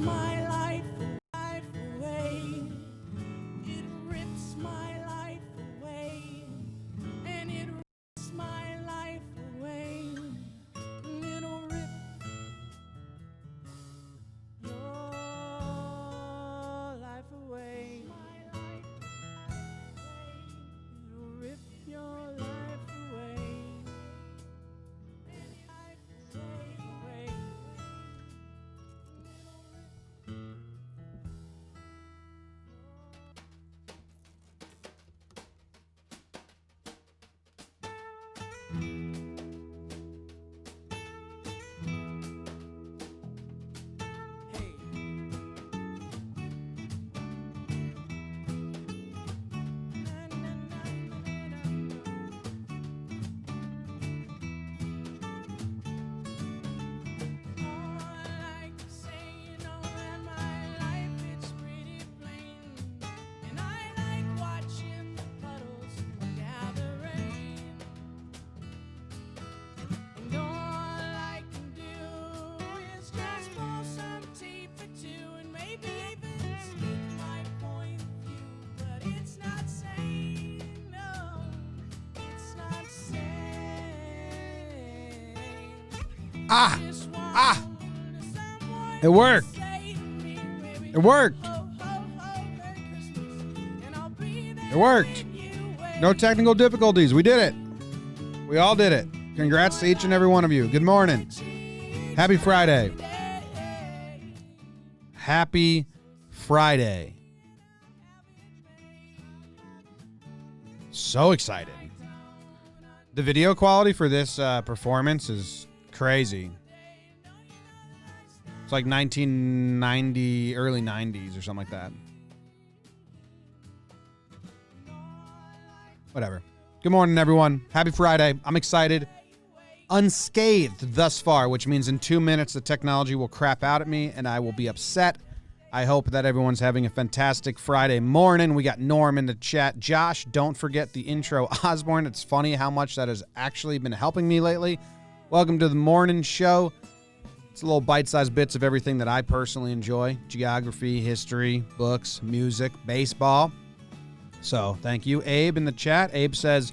my life away. It rips my life away. And it rips my life away. And it'll rip your life away. It'll rip your life away. It worked. It worked. It worked. No technical difficulties. We did it. We all did it. Congrats to each and every one of you. Good morning. Happy Friday. Happy Friday. So excited. The video quality for this performance is crazy. It's like 1990, early 90s or something like that. Whatever. Good morning, everyone. Happy Friday. I'm excited. Unscathed thus far, which means in 2 minutes the technology will crap out at me and I will be upset. I hope that everyone's having a fantastic Friday morning. We got Norm in the chat. Josh, don't forget the intro Osborne. It's funny how much that has actually been helping me lately. Welcome to the morning show. It's little bite-sized bits of everything that I personally enjoy. Geography, history, books, music, baseball. So thank you. Abe in the chat. Abe says,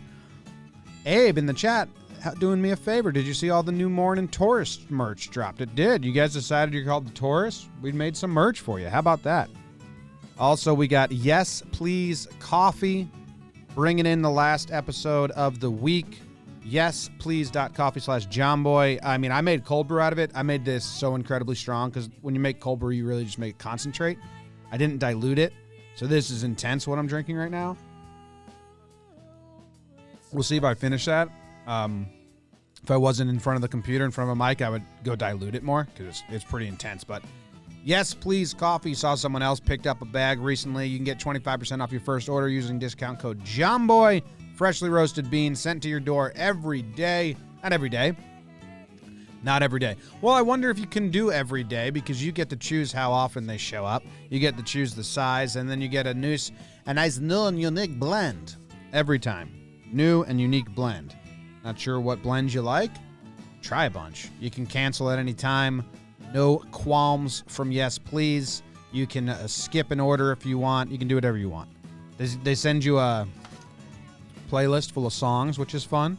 Abe in the chat, doing me a favor. Did you see all the new Mornin Tourist merch dropped? It did. You guys decided you're called the Tourist? We made some merch for you. How about that? Also, we got Yes Please Coffee bringing in the last episode of the week. yesplease.coffee/Jomboy. I mean, I made cold brew out of it. I made this so incredibly strong because when you make cold brew, you really just make concentrate. I didn't dilute it. So this is intense what I'm drinking right now. We'll see if I finish that. If I wasn't in front of the computer, in front of a mic, I would go dilute it more because it's pretty intense. But Yes Please Coffee. Saw someone else picked up a bag recently. You can get 25% off your first order using discount code Jomboy. Freshly roasted beans sent to your door every day. Not every day. Not every day. Well, I wonder if you can do every day because you get to choose how often they show up. You get to choose the size, and then you get a nice new and unique blend every time. New and unique blend. Not sure what blend you like? Try a bunch. You can cancel at any time. No qualms from Yes Please. You can skip an order if you want. You can do whatever you want. They send you a playlist full of songs, which is fun.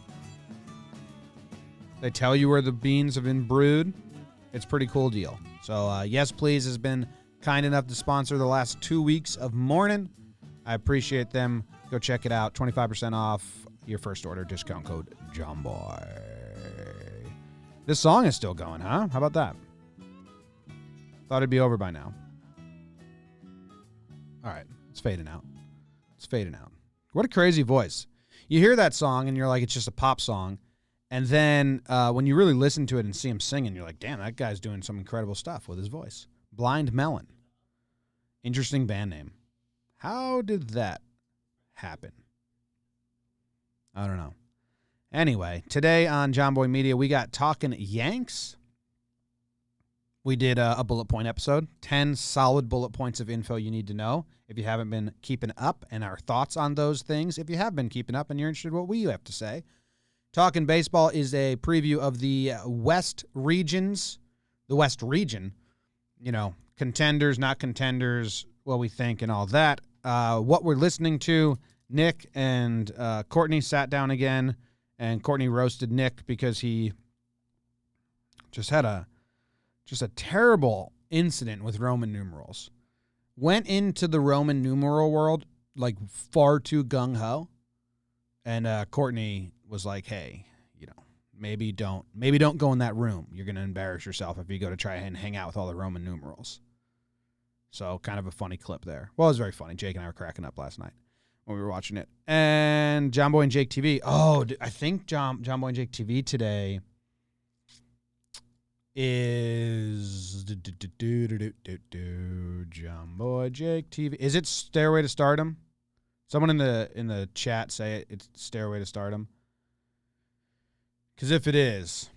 They tell you where the beans have been brewed. It's a pretty cool deal. So Yes Please has been kind enough to sponsor the last 2 weeks of Mornin. I appreciate them. Go check it out. 25% off your first order. Discount code Jomboy. This song is still going, huh? How about that? Thought it'd be over by now. All right. It's fading out. It's fading out. What a crazy voice. You hear that song and you're like, it's just a pop song. And then when you really listen to it and see him singing, you're like, damn, that guy's doing some incredible stuff with his voice. Blind Melon. Interesting band name. How did that happen? I don't know. Anyway, today on Jomboy Media, we got Talking Yanks. We did a bullet point episode. 10 solid bullet points of info you need to know if you haven't been keeping up, and our thoughts on those things if you have been keeping up and you're interested in what we have to say. Talking Baseball is a preview of the West regions. The West region, contenders, not contenders, what we think, and all that. What we're listening to, Nick and Courtney sat down again, and Courtney roasted Nick because he just had a terrible incident with Roman numerals. Went into the Roman numeral world like far too gung-ho, and Courtney was like, hey, maybe don't go in that room. You're going to embarrass yourself if you go to try and hang out with all the Roman numerals. So kind of a funny clip there. Well, it was very funny. Jake and I were cracking up last night when we were watching it. And Jomboy and Jake TV. Oh, I think Jomboy and Jake TV today is Jomboy Jake TV. Is it Stairway to Stardom? Someone in the chat say it's Stairway to Stardom. Because if it is,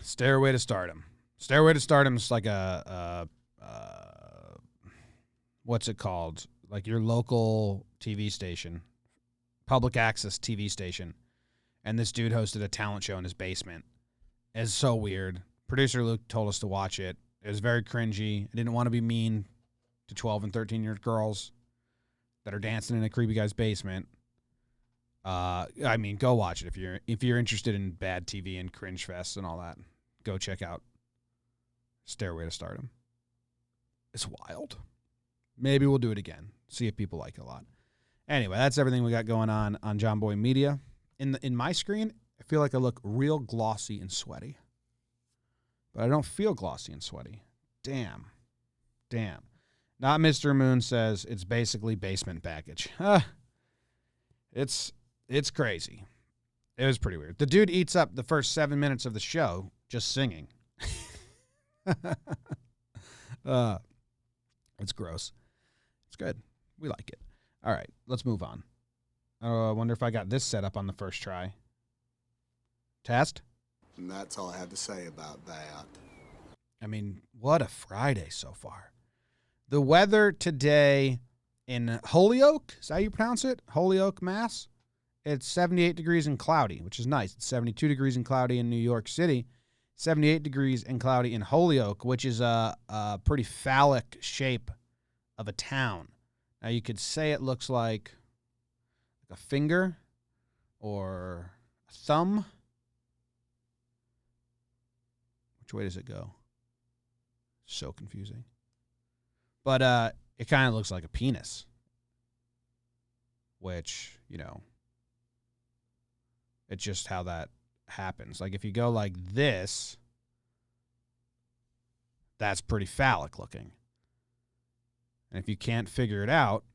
Stairway to Stardom. Stairway to Stardom is like what's it called? Like your local TV station, public access TV station. And this dude hosted a talent show in his basement. It's so weird. Producer Luke told us to watch it. It was very cringy. I didn't want to be mean to 12 and 13-year-old girls that are dancing in a creepy guy's basement. I mean, go watch it if you're interested in bad TV and cringe fests and all that. Go check out Stairway to Stardom. It's wild. Maybe we'll do it again. See if people like it a lot. Anyway, that's everything we got going on Jomboy Media. In my screen, I feel like I look real glossy and sweaty, but I don't feel glossy and sweaty. Damn. Not Mr. Moon says it's basically basement baggage. It's crazy. It was pretty weird. The dude eats up the first 7 minutes of the show just singing. It's gross. It's good. We like it. All right, let's move on. I wonder if I got this set up on the first try. Test? And that's all I have to say about that. I mean, what a Friday so far. The weather today in Holyoke, is that how you pronounce it? Holyoke, Mass? It's 78 degrees and cloudy, which is nice. It's 72 degrees and cloudy in New York City. 78 degrees and cloudy in Holyoke, which is a pretty phallic shape of a town. Now, you could say it looks like a finger or a thumb. Which way does it go? So confusing. But it kind of looks like a penis. Which, it's just how that happens. Like, if you go like this, that's pretty phallic looking. And if you can't figure it out,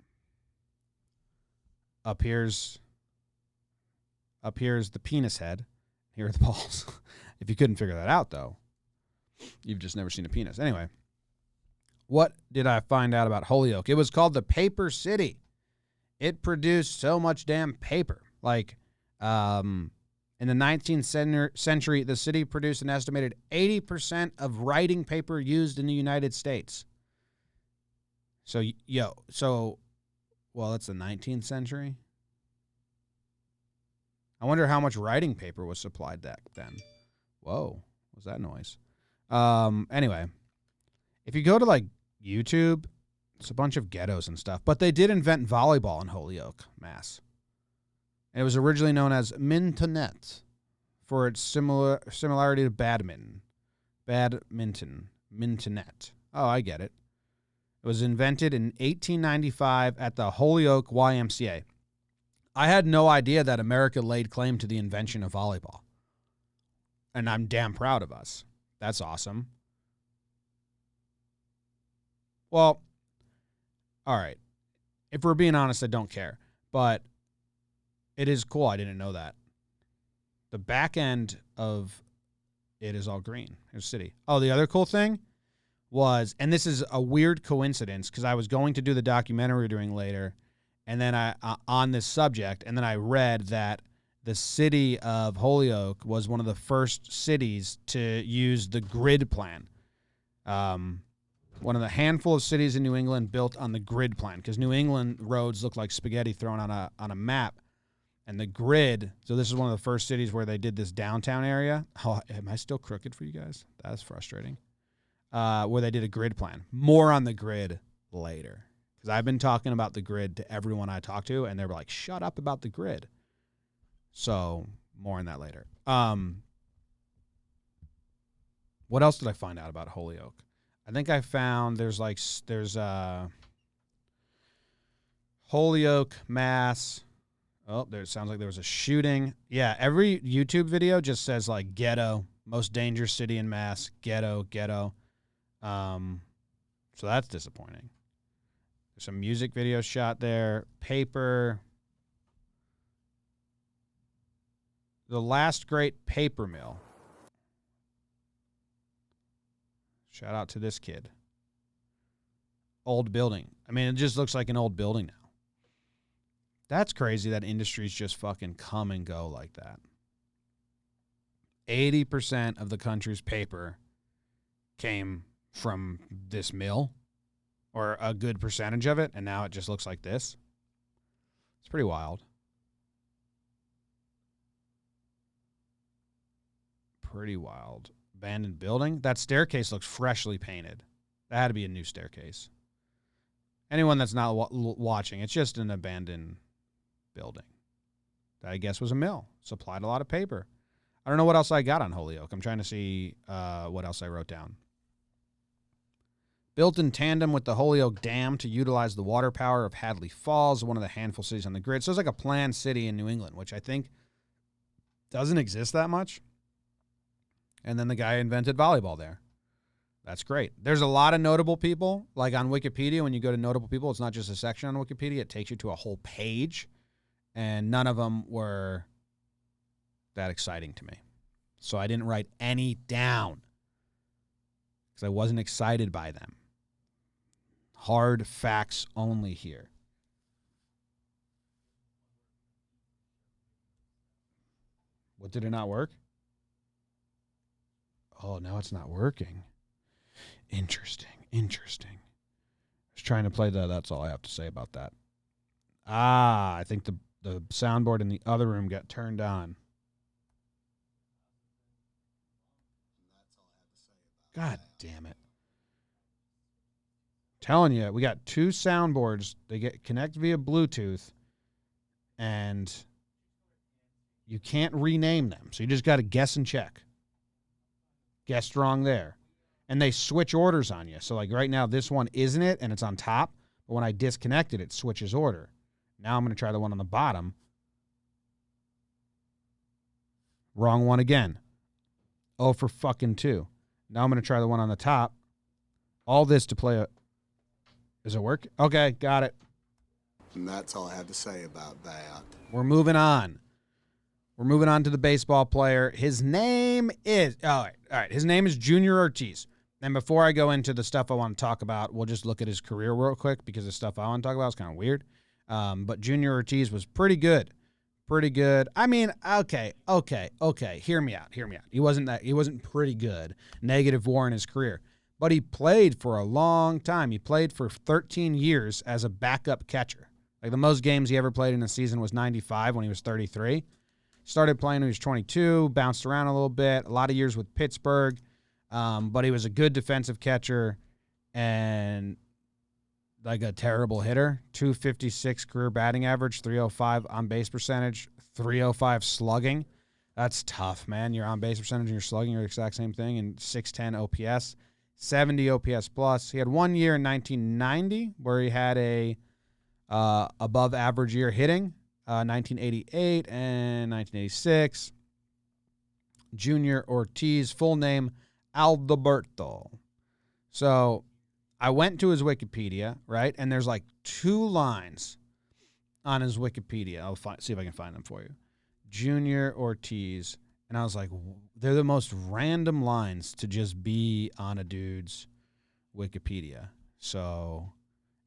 up here's the penis head. Here are the balls. If you couldn't figure that out, though, you've just never seen a penis. Anyway, what did I find out about Holyoke? It was called the Paper City. It produced so much damn paper. Like, in the 19th century, the city produced an estimated 80% of writing paper used in the United States. So, that's the 19th century. I wonder how much writing paper was supplied back then. Whoa, what was that noise? Anyway, if you go to like YouTube, it's a bunch of ghettos and stuff. But they did invent volleyball in Holyoke, Mass. And it was originally known as mintonet for its similarity to badminton. Mintonet. Oh, I get it. It was invented in 1895 at the Holyoke YMCA. I had no idea that America laid claim to the invention of volleyball. And I'm damn proud of us. That's awesome. Well, all right. If we're being honest, I don't care. But it is cool. I didn't know that. The back end of it is all green. Here's city. Oh, the other cool thing was, and this is a weird coincidence because I was going to do the documentary we're doing later, and then I on this subject, and then I read that the city of Holyoke was one of the first cities to use the grid plan. One of the handful of cities in New England built on the grid plan, because New England roads look like spaghetti thrown on a map. And the grid, so this is one of the first cities where they did this downtown area. Oh, am I still crooked for you guys? That's frustrating. where they did a grid plan. More on the grid later. Because I've been talking about the grid to everyone I talk to, and they're like, shut up about the grid. So, more on that later. What else did I find out about Holyoke? I think I found there's Holyoke, Mass. Oh, there sounds like there was a shooting. Yeah, every YouTube video just says like ghetto, most dangerous city in Mass, ghetto. So that's disappointing. There's some music videos shot there. Paper. The last great paper mill. Shout out to this kid. Old building. I mean, it just looks like an old building now. That's crazy that industries just fucking come and go like that. 80% of the country's paper came from this mill, or a good percentage of it, and now it just looks like this. It's pretty wild. Pretty wild. Abandoned building. That staircase looks freshly painted. That had to be a new staircase. Anyone that's not watching, it's just an abandoned building. That I guess was a mill. Supplied a lot of paper. I don't know what else I got on Holyoke. I'm trying to see what else I wrote down. Built in tandem with the Holyoke Dam to utilize the water power of Hadley Falls, one of the handful cities on the grid. So it's like a planned city in New England, which I think doesn't exist that much. And then the guy invented volleyball there. That's great. There's a lot of notable people. Like on Wikipedia, when you go to notable people, it's not just a section on Wikipedia. It takes you to a whole page. And none of them were that exciting to me. So I didn't write any down because I wasn't excited by them. Hard facts only here. What, did it not work? Oh, now it's not working. Interesting. I was trying to play that. That's all I have to say about that. I think the soundboard in the other room got turned on. God damn it. Telling you, we got two soundboards. They connect via Bluetooth, and you can't rename them. So you just got to guess and check. Guessed wrong there. And they switch orders on you. So like right now, this one isn't it, and it's on top. But when I disconnect it, it switches order. Now I'm going to try the one on the bottom. Wrong one again. Oh, for fucking 2. Now I'm going to try the one on the top. All this to play a... Does it work? Okay, got it. And that's all I have to say about that. We're moving on. We're moving on to the baseball player. His name is... All right. His name is Junior Ortiz. And before I go into the stuff I want to talk about, we'll just look at his career real quick because the stuff I want to talk about is kind of weird. But Junior Ortiz was pretty good. I mean, okay. Hear me out. He wasn't pretty good. Negative WAR in his career. But he played for a long time. He played for 13 years as a backup catcher. Like the most games he ever played in a season was 95 when he was 33. Started playing when he was 22, bounced around a little bit, a lot of years with Pittsburgh. But he was a good defensive catcher and like a terrible hitter. 256 career batting average, 305 on base percentage, 305 slugging. That's tough, man. Your on base percentage and your slugging are the exact same thing. And 610 OPS, 70 OPS plus. He had 1 year in 1990 where he had a above average year hitting, 1988 and 1986. Junior Ortiz, full name Alberto. So I went to his Wikipedia, right? And there's like 2 lines on his Wikipedia. I'll see if I can find them for you. Junior Ortiz. And I was like, they're the most random lines to just be on a dude's Wikipedia. So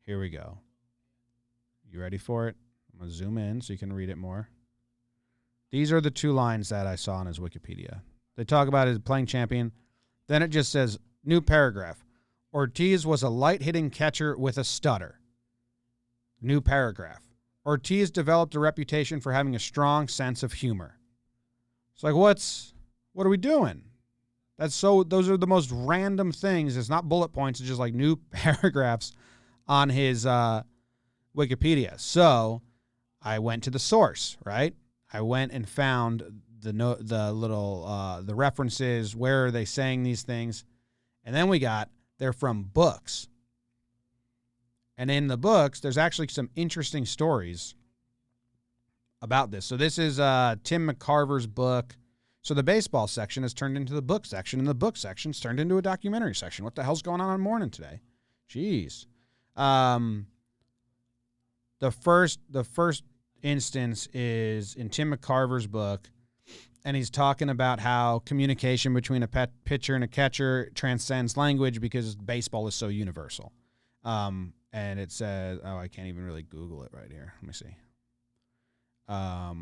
here we go. You ready for it? I'm going to zoom in so you can read it more. These are the 2 lines that I saw on his Wikipedia. They talk about his playing champion. Then it just says, new paragraph. Ortiz was a light-hitting catcher with a stutter. New paragraph. Ortiz developed a reputation for having a strong sense of humor. It's like, what are we doing? Those are the most random things. It's not bullet points. It's just like new paragraphs on his Wikipedia. So I went to the source, right? I went and found the references. Where are they saying these things? And then they're from books. And in the books, there's actually some interesting stories about this. So this is Tim McCarver's book. So the baseball section has turned into the book section, and the book section's turned into a documentary section. What the hell's going on Mornin today? Jeez. The first instance is in Tim McCarver's book, and he's talking about how communication between a pitcher and a catcher transcends language because baseball is so universal. And it says, I can't even really Google it right here. Let me see. All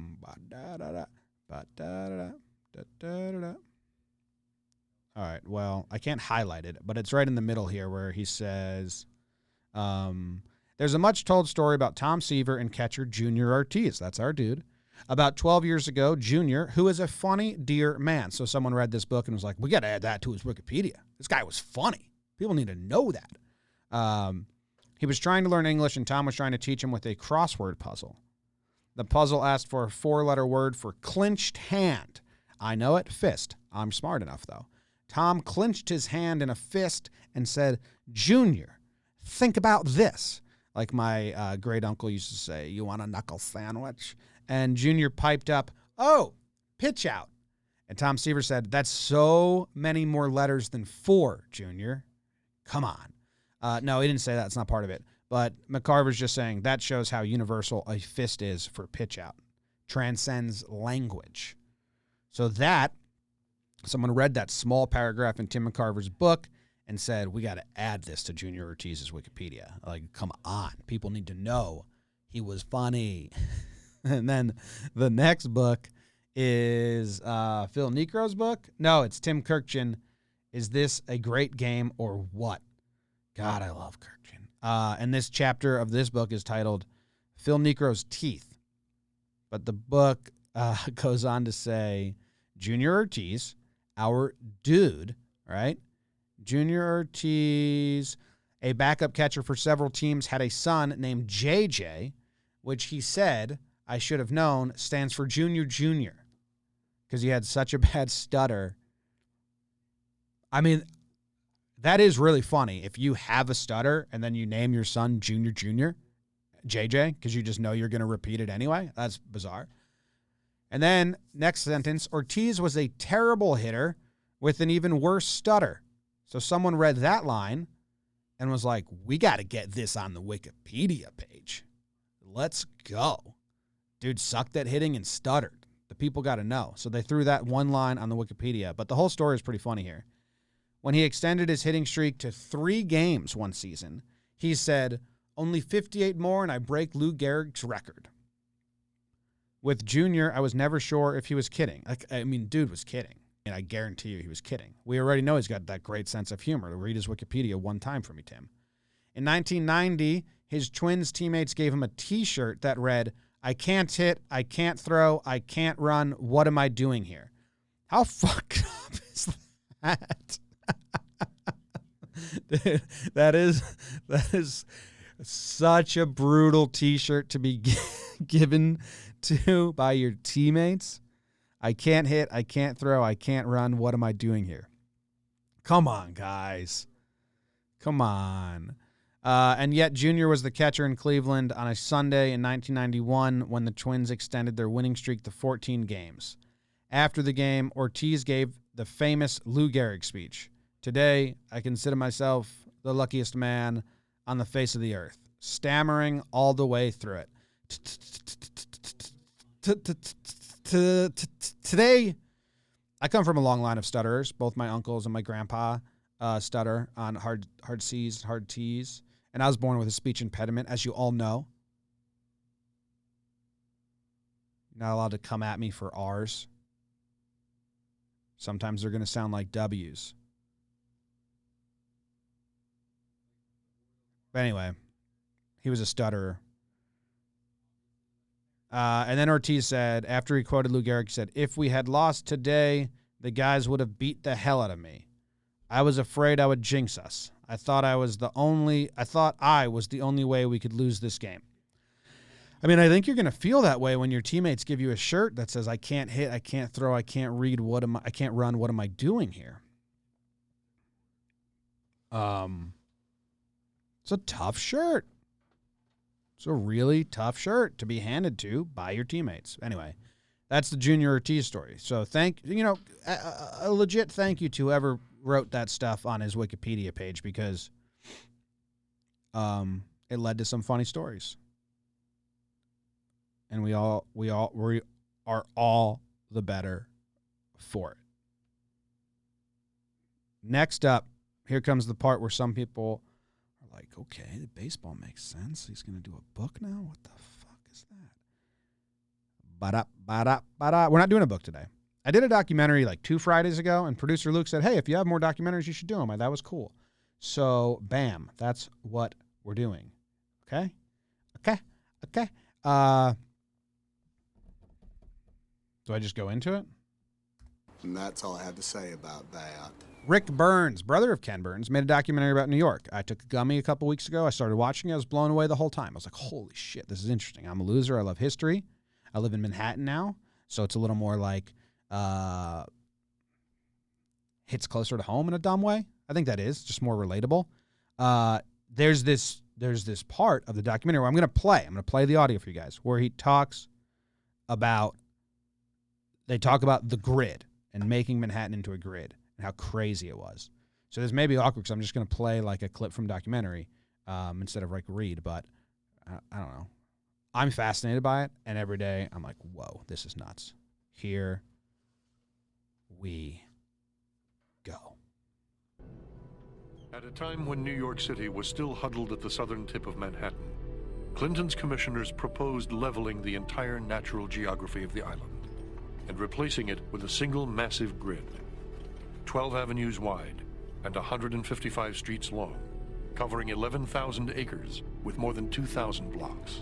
right, well, I can't highlight it, but it's right in the middle here where he says, there's a much-told story about Tom Seaver and catcher Junior Ortiz. That's our dude. About 12 years ago, Junior, who is a funny, dear man. So someone read this book and was like, we got to add that to his Wikipedia. This guy was funny. People need to know that. He was trying to learn English, and Tom was trying to teach him with a crossword puzzle. The puzzle asked for a 4-letter word for clenched hand. I know it, fist. I'm smart enough, though. Tom clenched his hand in a fist and said, Junior, think about this. Like my great uncle used to say, you want a knuckle sandwich? And Junior piped up, oh, pitch out. And Tom Seaver said, that's so many more letters than 4, Junior. Come on. No, he didn't say that. It's not part of it. But McCarver's just saying that shows how universal a fist is for pitch out. Transcends language. So someone read that small paragraph in Tim McCarver's book and said, we got to add this to Junior Ortiz's Wikipedia. Like, come on. People need to know he was funny. And then the next book is Phil Necro's book. No, it's Tim Kirkchin. Is this a great game or what? God, I love Kirkchin. And this chapter of this book is titled Phil Necro's Teeth. But the book goes on to say, Junior Ortiz, our dude, right? Junior Ortiz, a backup catcher for several teams, had a son named JJ, which he said, I should have known, stands for Junior Junior, because he had such a bad stutter. I mean, that is really funny. If you have a stutter and then you name your son Junior Junior, JJ, because you just know you're going to repeat it anyway. That's bizarre. And then, next sentence, Ortiz was a terrible hitter with an even worse stutter. So someone read that line and was like, we got to get this on the Wikipedia page. Let's go. Dude sucked at hitting and stuttered. The people got to know. So they threw that one line on the Wikipedia. But the whole story is pretty funny here. When he extended his hitting streak to 3 games one season, he said, only 58 more and I break Lou Gehrig's record. With Junior, I was never sure if he was kidding. Dude was kidding. And I guarantee you he was kidding. We already know he's got that great sense of humor. Read his Wikipedia one time for me, Tim. In 1990, his Twins teammates gave him a T-shirt that read, I can't hit, I can't throw, I can't run. What am I doing here? How fucked up is that? Dude, that is such a brutal T-shirt to be given to by your teammates. I can't hit, I can't throw, I can't run. What am I doing here? Come on, guys. Come on. And yet Junior was the catcher in Cleveland on a Sunday in 1991 when the Twins extended their winning streak to 14 games. After the game, Ortiz gave the famous Lou Gehrig speech. Today, I consider myself the luckiest man on the face of the earth, stammering all the way through it. Today, I come from a long line of stutterers. Both my uncles and my grandpa stutter on hard C's, hard T's. And I was born with a speech impediment, as you all know. You're not allowed to come at me for R's. Sometimes they're going to sound like W's. But anyway, he was a stutterer. And then Ortiz said, after he quoted Lou Gehrig, said, if we had lost today, the guys would have beat the hell out of me. I was afraid I would jinx us. I thought I was the only way we could lose this game. I mean, I think you're going to feel that way when your teammates give you a shirt that says, I can't hit, I can't throw, I can't read, I can't run, what am I doing here? It's a tough shirt. It's a really tough shirt to be handed to by your teammates. Anyway, that's the Junior Ortiz story. So a legit thank you to whoever wrote that stuff on his Wikipedia page, because it led to some funny stories. And we are all the better for it. Next up, here comes the part where some people are like, okay, the baseball makes sense. He's going to do a book now? What the fuck is that? We're not doing a book today. I did a documentary like 2 Fridays ago, and producer Luke said, hey, if you have more documentaries, you should do them. That was cool. So, bam, that's what we're doing. Okay? Do I just go into it? And that's all I have to say about that. Rick Burns, brother of Ken Burns, made a documentary about New York. I took a gummy a couple weeks ago. I started watching it. I was blown away the whole time. I was like, holy shit, this is interesting. I'm a loser. I love history. I live in Manhattan now, so it's a little more like hits closer to home in a dumb way. I think that is just more relatable. There's this part of the documentary where I'm going to play the audio for you guys, where they talk about the grid and making Manhattan into a grid and how crazy it was. So this may be awkward because I'm just going to play like a clip from documentary instead of like read, but I don't know. I'm fascinated by it, and every day I'm like, whoa, this is nuts. Here we go. At a time when New York City was still huddled at the southern tip of Manhattan, Clinton's commissioners proposed leveling the entire natural geography of the island and replacing it with a single massive grid, 12 avenues wide and 155 streets long, covering 11,000 acres with more than 2,000 blocks.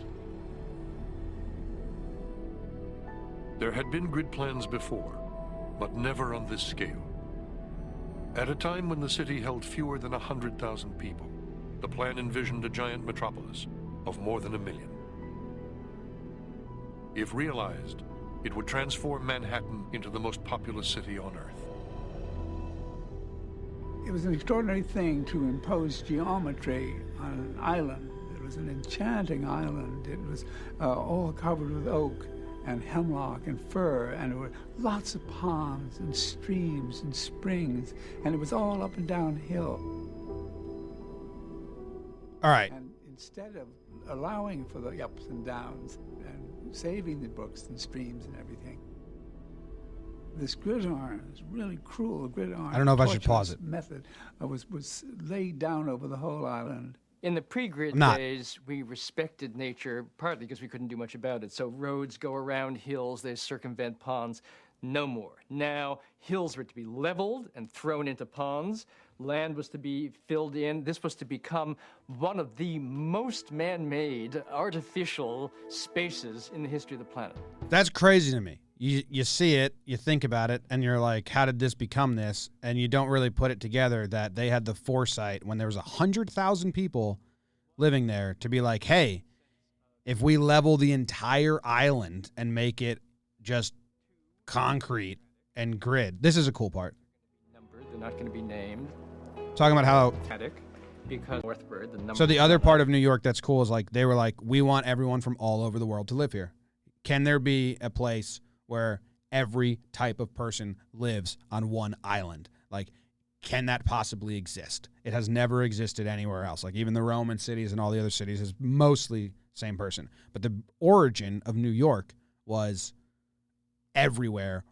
There had been grid plans before, but never on this scale. At a time when the city held fewer than 100,000 people, the plan envisioned a giant metropolis of more than 1 million. If realized, it would transform Manhattan into the most populous city on Earth. It was an extraordinary thing to impose geometry on an island. It was an enchanting island. It was all covered with oak and hemlock and fir, and there were lots of ponds and streams and springs, and it was all up and down hill. All right. And instead of allowing for the ups and downs and saving the brooks and streams and everything, this gridiron is really cruel. The gridiron, I don't know if I should pause it. Method was laid down over the whole island. In the pre-grid days, we respected nature, partly because we couldn't do much about it. So roads go around hills, they circumvent ponds. No more. Now, hills were to be leveled and thrown into ponds. Land was to be filled in. This was to become one of the most man-made artificial spaces in the history of the planet. That's crazy to me. You see it, you think about it, and you're like, how did this become this? And you don't really put it together that they had the foresight when there was 100,000 people living there to be like, hey, if we level the entire island and make it just concrete and grid. This is a cool part. They're not going to be named. Talking about how... Because Northbird, the number. So the other part of New York that's cool is like, they were like, we want everyone from all over the world to live here. Can there be a place where every type of person lives on one island? Like, can that possibly exist? It has never existed anywhere else. Like, even the Roman cities and all the other cities is mostly same person. But the origin of New York was everywhere,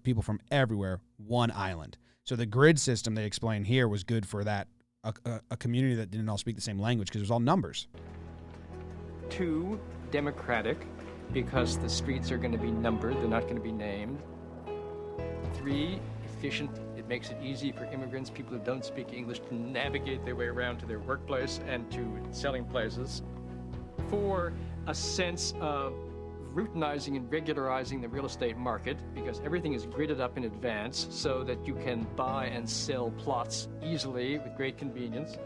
people from everywhere, one island. So the grid system they explain here was good for that, a community that didn't all speak the same language because it was all numbers. 2, democratic, because the streets are going to be numbered, they're not going to be named. 3, efficient. It makes it easy for immigrants, people who don't speak English, to navigate their way around to their workplace and to selling places. 4, a sense of routinizing and regularizing the real estate market because everything is gridded up in advance so that you can buy and sell plots easily with great convenience.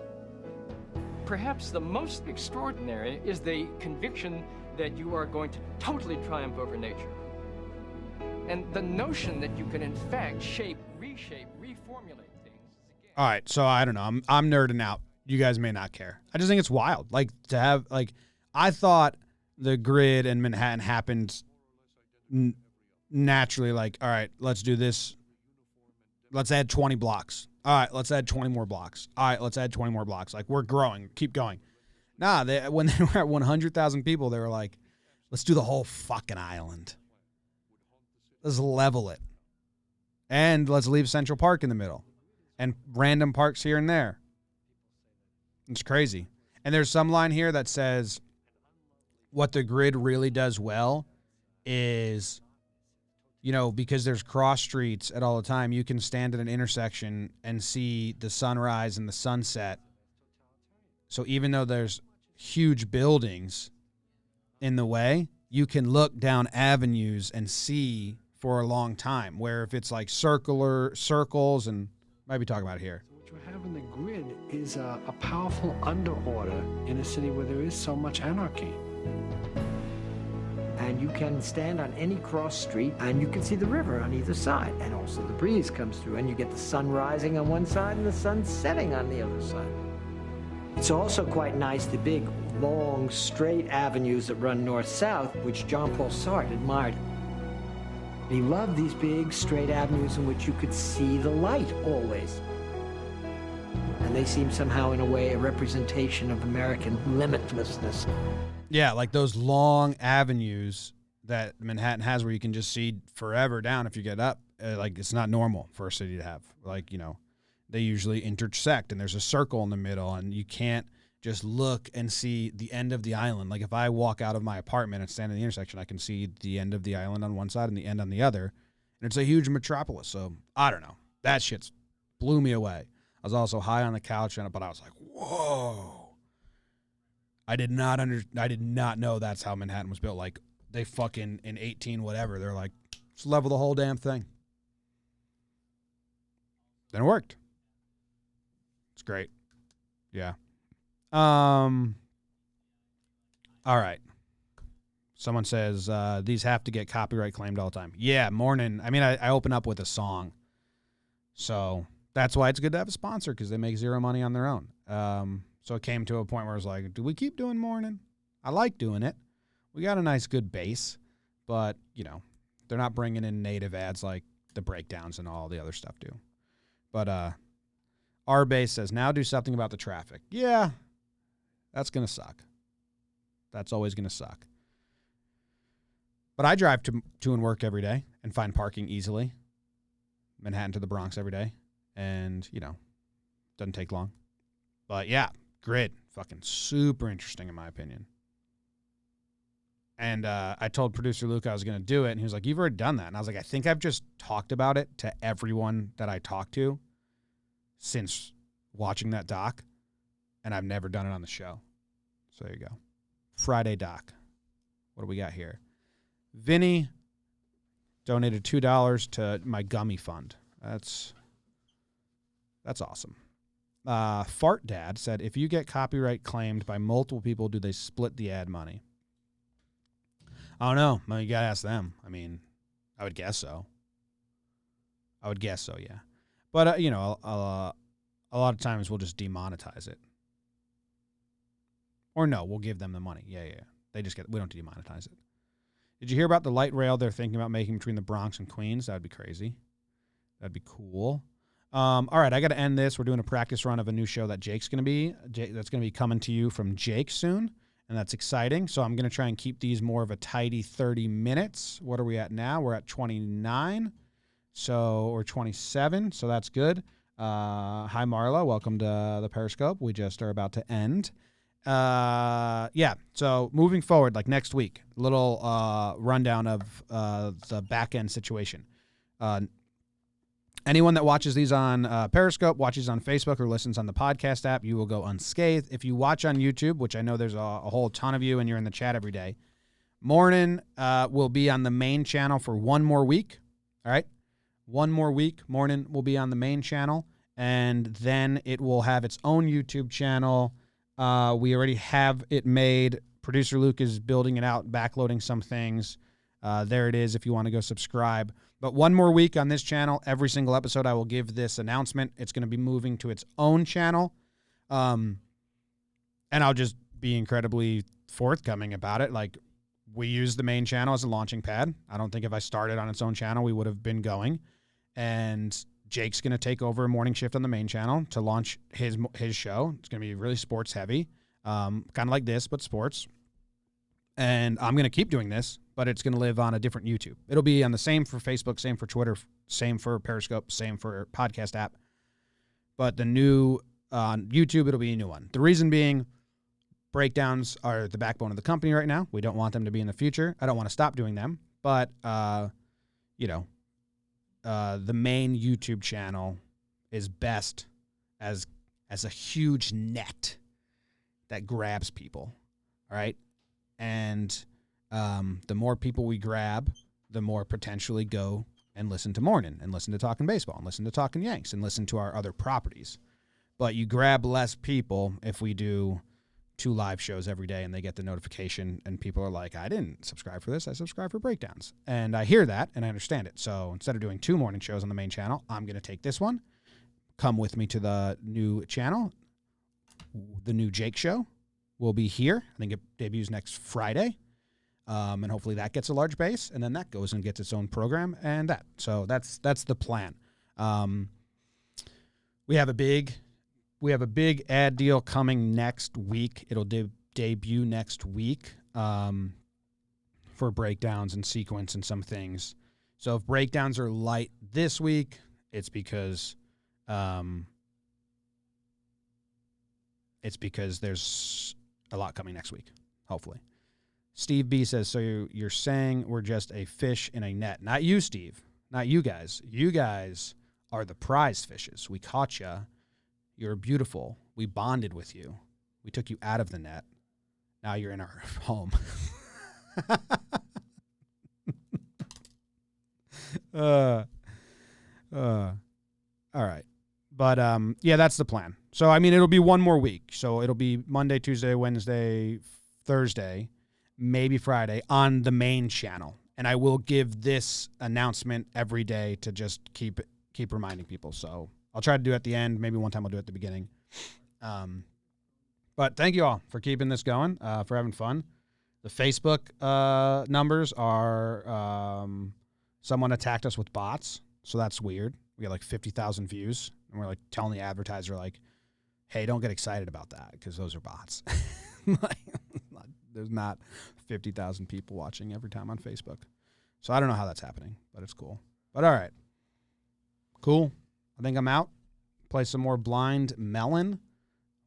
Perhaps the most extraordinary is the conviction that you are going to totally triumph over nature. And the notion that you can in fact shape, reshape, reformulate things. All right, so I don't know. I'm nerding out. You guys may not care. I just think it's wild. Like to have I thought the grid in Manhattan happened naturally. Like, all right, let's do this. Let's add 20 blocks. All right, let's add 20 more blocks. All right, let's add 20 more blocks. Like we're growing. Keep going. Nah, when they were at 100,000 people, they were like, let's do the whole fucking island. Let's level it. And let's leave Central Park in the middle. And random parks here and there. It's crazy. And there's some line here that says what the grid really does well is, because there's cross streets at all the time, you can stand at an intersection and see the sunrise and the sunset. So even though there's huge buildings in the way, you can look down avenues and see for a long time, where if it's like circles and might be talking about it here. What you have in the grid is a powerful underorder in a city where there is so much anarchy. And you can stand on any cross street and you can see the river on either side. And also the breeze comes through and you get the sun rising on one side and the sun setting on the other side. It's also quite nice, the big, long, straight avenues that run north-south, which Jean-Paul Sartre admired. He loved these big, straight avenues in which you could see the light always. And they seem somehow, in a way, a representation of American limitlessness. Yeah, like those long avenues that Manhattan has where you can just see forever down if you get up. It's not normal for a city to have. They usually intersect, and there's a circle in the middle, and you can't just look and see the end of the island. Like if I walk out of my apartment and stand in the intersection, I can see the end of the island on one side and the end on the other. And it's a huge metropolis. So I don't know. That shit's blew me away. I was also high on the couch, but I was like, whoa. I did not know that's how Manhattan was built. Like they fucking in 18 whatever, they're like, let's level the whole damn thing. Then it worked. It's great. Yeah. All right. Someone says, these have to get copyright claimed all the time. Yeah, Mornin. I mean, I open up with a song. So that's why it's good to have a sponsor, because they make zero money on their own. So it came to a point where I was like, do we keep doing Mornin? I like doing it. We got a nice, good base, but, they're not bringing in native ads like the breakdowns and all the other stuff do. But our base says, now do something about the traffic. Yeah. That's going to suck. That's always going to suck. But I drive to and work every day and find parking easily. Manhattan to the Bronx every day. And, doesn't take long. But yeah, grid. Fucking super interesting in my opinion. And I told producer Luke I was going to do it. And he was like, you've already done that. And I was like, I think I've just talked about it to everyone that I talked to since watching that doc. And I've never done it on the show. So there you go. Friday doc. What do we got here? Vinny donated $2 to my gummy fund. That's awesome. Fart Dad said, if you get copyright claimed by multiple people, do they split the ad money? I don't know. Well, you got to ask them. I mean, I would guess so. Yeah. But, a lot of times we'll just demonetize it. Or no, we'll give them the money. Yeah. We don't demonetize it. Did you hear about the light rail they're thinking about making between the Bronx and Queens? That would be crazy. That'd be cool. All right, I got to end this. We're doing a practice run of a new show that that's going to be coming to you from Jake soon, and that's exciting. So I'm going to try and keep these more of a tidy 30 minutes. What are we at now? We're at 29, or 27, so that's good. Hi, Marla. Welcome to the Periscope. We just are about to end. So moving forward, like next week, little rundown of the back end situation. Anyone that watches these on Periscope, watches on Facebook, or listens on the podcast app, you will go unscathed. If you watch on YouTube, which I know there's a whole ton of you and you're in the chat every day, Mornin will be on the main channel for one more week. All right. One more week. Mornin will be on the main channel, and then it will have its own YouTube channel. We already have it made. Producer Luke is building it out, backloading some things. There it is if you want to go subscribe. But one more week on this channel. Every single episode I will give this announcement. It's going to be moving to its own channel. And I'll just be incredibly forthcoming about it. Like, we use the main channel as a launching pad. I don't think if I started on its own channel, we would have been going. And Jake's going to take over a morning shift on the main channel to launch his show. It's going to be really sports heavy, kind of like this, but sports. And I'm going to keep doing this, but it's going to live on a different YouTube. It'll be on the same for Facebook, same for Twitter, same for Periscope, same for podcast app. But the new YouTube, it'll be a new one. The reason being, breakdowns are the backbone of the company right now. We don't want them to be in the future. I don't want to stop doing them. But, the main YouTube channel is best as a huge net that grabs people. All right. And the more people we grab, the more potentially go and listen to Mornin and listen to Talking Baseball and listen to Talking Yanks and listen to our other properties. But you grab less people if we do 2 live shows every day and they get the notification and people are like, I didn't subscribe for this. I subscribed for breakdowns. And I hear that and I understand it. So instead of doing 2 morning shows on the main channel, I'm going to take this one. Come with me to the new channel. The new Jake show will be here. I think it debuts next Friday. And hopefully that gets a large base, and then that goes and gets its own program and that. So that's the plan. We have a big ad deal coming next week. It'll debut next week for breakdowns and sequence and some things. So if breakdowns are light this week, it's because there's a lot coming next week, hopefully. Steve B says, so you're saying we're just a fish in a net. Not you, Steve. Not you guys. You guys are the prize fishes. We caught you. You're beautiful. We bonded with you. We took you out of the net. Now you're in our home. All right. But, yeah, that's the plan. So, I mean, it'll be one more week. So it'll be Monday, Tuesday, Wednesday, Thursday, maybe Friday on the main channel. And I will give this announcement every day to just keep reminding people. So I'll try to do it at the end. Maybe one time I'll do it at the beginning. But thank you all for keeping this going, for having fun. The Facebook numbers are someone attacked us with bots. So that's weird. We got like 50,000 views. And we're like telling the advertiser, like, hey, don't get excited about that because those are bots. There's not 50,000 people watching every time on Facebook. So I don't know how that's happening, but it's cool. But all right. Cool. I think I'm out. Play some more Blind Melon.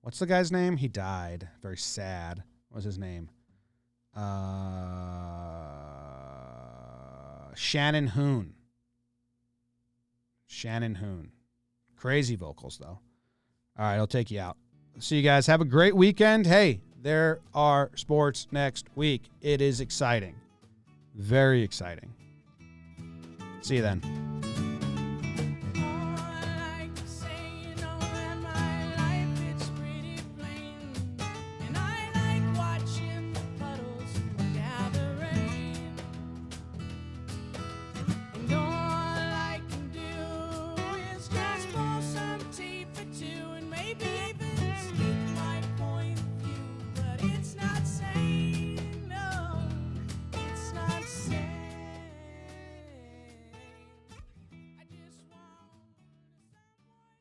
What's the guy's name? He died. Very sad. What was his name? Shannon Hoon. Shannon Hoon. Crazy vocals, though. All right, I'll take you out. See you guys. Have a great weekend. Hey, there are sports next week. It is exciting. Very exciting. See you then.